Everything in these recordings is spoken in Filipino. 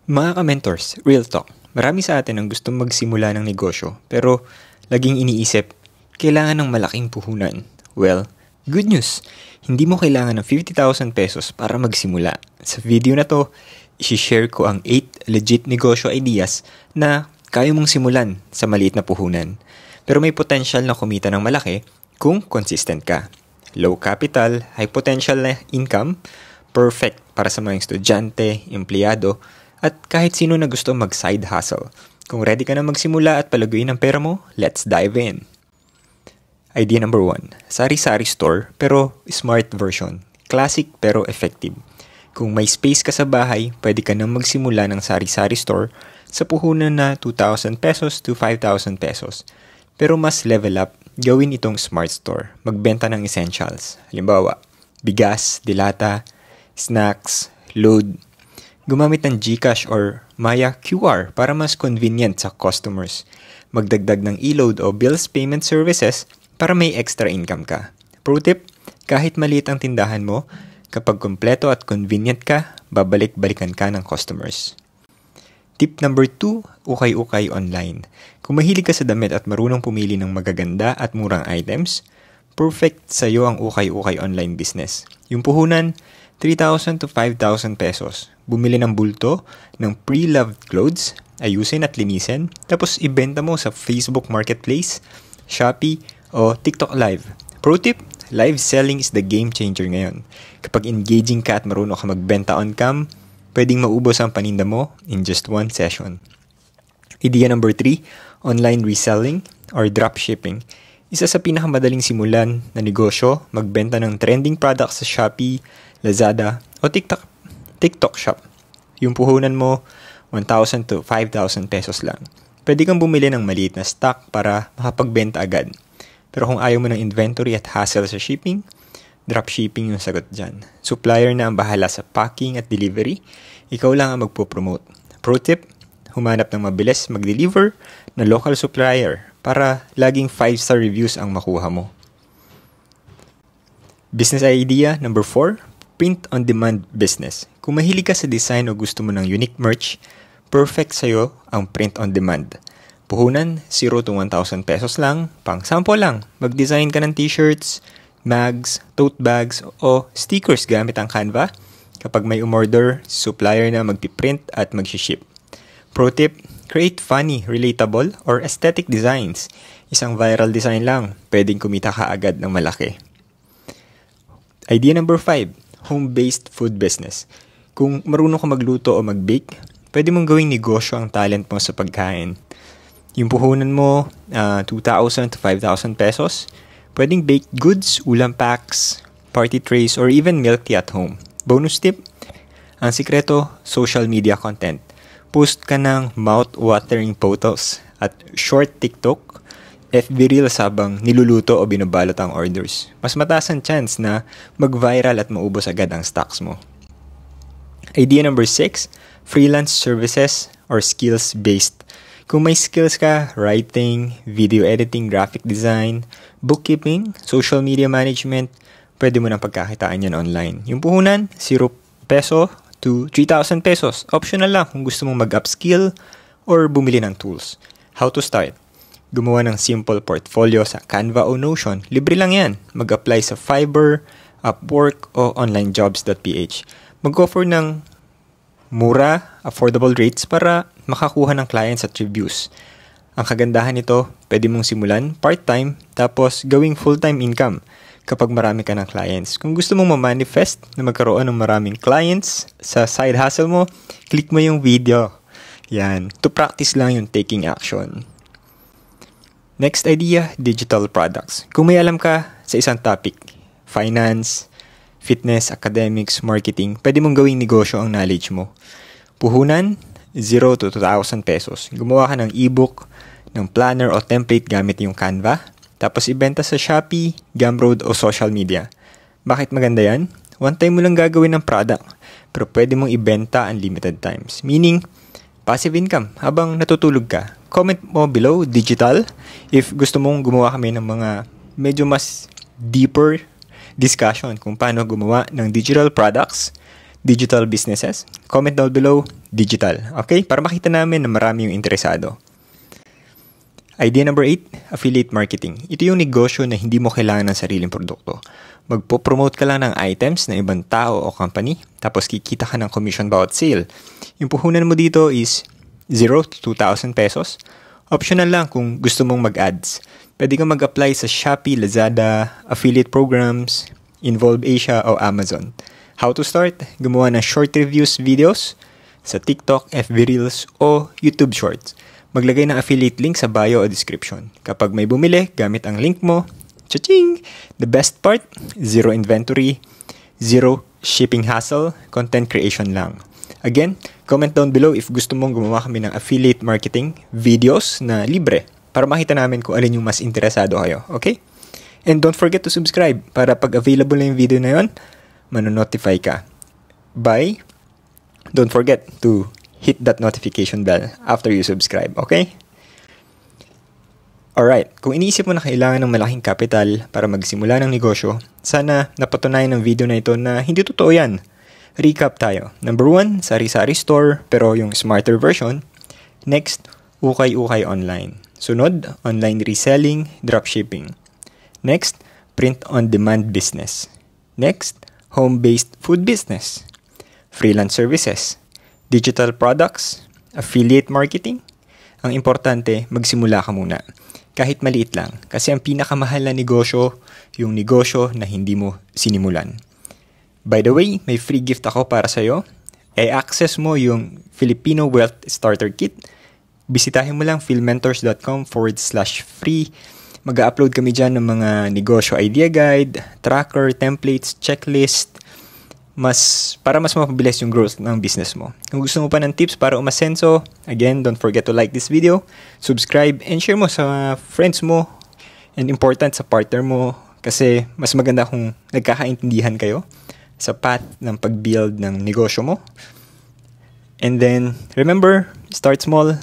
Mga ka-mentors, real talk. Marami sa atin ang gustong magsimula ng negosyo pero laging iniisip, kailangan ng malaking puhunan. Well, good news! Hindi mo kailangan ng 50,000 pesos para magsimula. Sa video na to, isi-share ko ang 8 legit negosyo ideas na kaya mong simulan sa maliit na puhunan. Pero may potential na kumita ng malaki kung consistent ka. Low capital, high potential na income, perfect para sa mga estudyante, empleyado, at kahit sino na gusto mag-side hustle. Kung ready ka na magsimula at palaguin ang pera mo, let's dive in. Idea number 1. Sari-sari store pero smart version. Classic pero effective. Kung may space ka sa bahay, pwede ka nang magsimula ng sari-sari store sa puhunan na 2,000 pesos to 5,000 pesos. Pero mas level up, gawin itong smart store. Magbenta ng essentials. Halimbawa, bigas, dilata, snacks, load. Gumamit ng GCash or Maya QR para mas convenient sa customers. Magdagdag ng e-load o bills payment services para may extra income ka. Pro tip, kahit maliit ang tindahan mo, kapag kompleto at convenient ka, babalik-balikan ka ng customers. Tip number 2, ukay-ukay online. Kung mahilig ka sa damit at marunong pumili ng magaganda at murang items, perfect sa'yo ang ukay-ukay online business. Yung puhunan, 3,000 to 5,000 pesos. Bumili ng bulto ng pre-loved clothes, ayusin at linisin, tapos ibenta mo sa Facebook Marketplace, Shopee, o TikTok Live. Pro tip, live selling is the game changer ngayon. Kapag engaging ka at marunong ka magbenta on cam, pwedeng maubos ang paninda mo in just one session. Idea number 3, online reselling or dropshipping. Isa sa pinakamadaling simulan na negosyo, magbenta ng trending products sa Shopee, Lazada, o TikTok Shop. Yung puhunan mo, 1,000 to 5,000 pesos lang. Pwede kang bumili ng maliit na stock para makapagbenta agad. Pero kung ayaw mo ng inventory at hassle sa shipping, dropshipping yung sagot dyan. Supplier na ang bahala sa packing at delivery, ikaw lang ang magpo-promote. Pro tip, humanap ng mabilis mag-deliver na local supplier para laging 5-star reviews ang makuha mo. Business idea number 4, print-on-demand business. Kung mahilig ka sa design o gusto mo ng unique merch, perfect sa'yo ang print-on-demand. Puhunan, 0 to 1,000 pesos lang. Pang sample lang, mag-design ka ng t-shirts, mags, tote bags, o stickers gamit ang Canva. Kapag may umorder, supplier na magpiprint at mag-ship. Pro tip, create funny, relatable, or aesthetic designs. Isang viral design lang, pwedeng kumita ka agad ng malaki. Idea number 5, home-based food business. Kung marunong ka magluto o mag-bake, pwede mong gawing negosyo ang talent mo sa pagkain. Yung puhunan mo, 2,000 to 5,000 pesos, pwedeng baked goods, ulam packs, party trays, or even milk tea at home. Bonus tip, ang sikreto, social media content. Post ka ng mouth-watering photos at short TikTok, FB Reels habang niluluto o binabalot ang orders. Mas mataas ang chance na mag-viral at maubos agad ang stocks mo. Idea number 6, freelance services or skills-based. Kung may skills ka, writing, video editing, graphic design, bookkeeping, social media management, pwede mo nang pagkakitaan yan online. Yung puhunan, 0 peso to 3,000 pesos. Optional lang kung gusto mong mag-upskill or bumili ng tools. How to start? Gumawa ng simple portfolio sa Canva o Notion. Libre lang yan. Mag-apply sa Fiverr, Upwork, o onlinejobs.ph. Mag-offer ng mura, affordable rates para makakuha ng clients at reviews. Ang kagandahan nito, pwede mong simulan part-time tapos gawing full-time income kapag marami ka ng clients. Kung gusto mong ma-manifest na magkaroon ng maraming clients sa side hustle mo, click mo yung video. Yan. To practice lang yung taking action. Next idea, digital products. Kung may alam ka sa isang topic, finance, fitness, academics, marketing, pwede mong gawing negosyo ang knowledge mo. Puhunan, 0 to 2,000 pesos. Gumawa ka ng ebook, ng planner o template gamit yung Canva, tapos ibenta sa Shopee, Gumroad o social media. Bakit maganda yan? One time mo lang gagawin ng product, pero pwede mong ibenta unlimited times. Meaning, passive income habang natutulog ka. Comment mo below, digital, if gusto mong gumawa kami ng mga medyo mas deeper discussion kung paano gumawa ng digital products digital businesses? Comment down below, digital. Okay? Para makita namin na marami yung interesado. Idea number 8, affiliate marketing. Ito yung negosyo na hindi mo kailangan ng sariling produkto. Magpo-promote ka lang ng items ng ibang tao o company, tapos kikita ka ng commission bawat sale. Yung puhunan mo dito is 0 to 2,000 pesos. Optional lang kung gusto mong mag-ads. Pwede kang mag-apply sa Shopee, Lazada, affiliate programs, Involve Asia o Amazon. How to start? Gumawa ng short reviews videos sa TikTok, FB Reels o YouTube Shorts. Maglagay ng affiliate link sa bio o description. Kapag may bumili, gamit ang link mo. Cha-ching! The best part, zero inventory, zero shipping hassle, content creation lang. Again, comment down below if gusto mong gumawa kami ng affiliate marketing videos na libre para makita namin kung alin yung mas interesado kayo. Okay? And don't forget to subscribe para pag available na yung video na yun, manonotify ka. Bye! Don't forget to hit that notification bell after you subscribe, okay? Alright, kung iniisip mo na kailangan ng malaking capital para magsimula ng negosyo, sana napatunayan ng video na ito na hindi totoo yan. Recap tayo. Number 1, sari-sari store pero yung smarter version. Next, ukay-ukay online. Sunod, online reselling, dropshipping. Next, print-on-demand business. Next, home-based food business. Freelance services. Digital products, affiliate marketing. Ang importante, magsimula ka muna. Kahit maliit lang. Kasi ang pinakamahal na negosyo, yung negosyo na hindi mo sinimulan. By the way, may free gift ako para sa'yo. I-access mo yung Filipino Wealth Starter Kit. Bisitahin mo lang philmentors.com/free. Mag-upload kami dyan ng mga negosyo idea guide, tracker, templates, checklist, para mas mapabilis yung growth ng business mo. Kung gusto mo pa ng tips para umasenso, again, don't forget to like this video, subscribe, and share mo sa friends mo, and important sa partner mo, kasi mas maganda kung nagkakaintindihan kayo sa path ng pag-build ng negosyo mo. And then, remember, start small,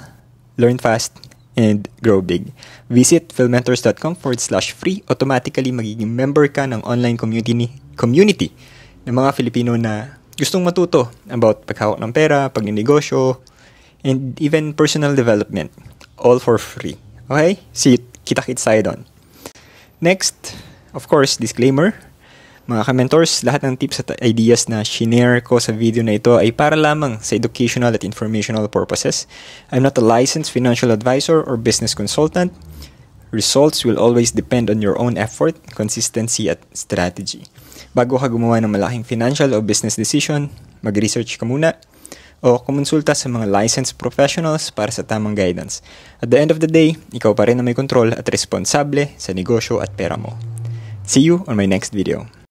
learn fast, and grow big. Visit philmentors.com/free. Automatically magiging member ka ng online community ng mga Filipino na gustong matuto about paghawak ng pera, pagnenegosyo, and even personal development. All for free. Okay? See you. Kita-kits tayo doon. Next, of course, disclaimer. Mga ka-mentors, lahat ng tips at ideas na shinare ko sa video na ito ay para lamang sa educational at informational purposes. I'm not a licensed financial advisor or business consultant. Results will always depend on your own effort, consistency, at strategy. Bago ka gumawa ng malaking financial o business decision, mag-research ka muna o kumonsulta sa mga licensed professionals para sa tamang guidance. At the end of the day, ikaw pa rin na may control at responsable sa negosyo at pera mo. See you on my next video.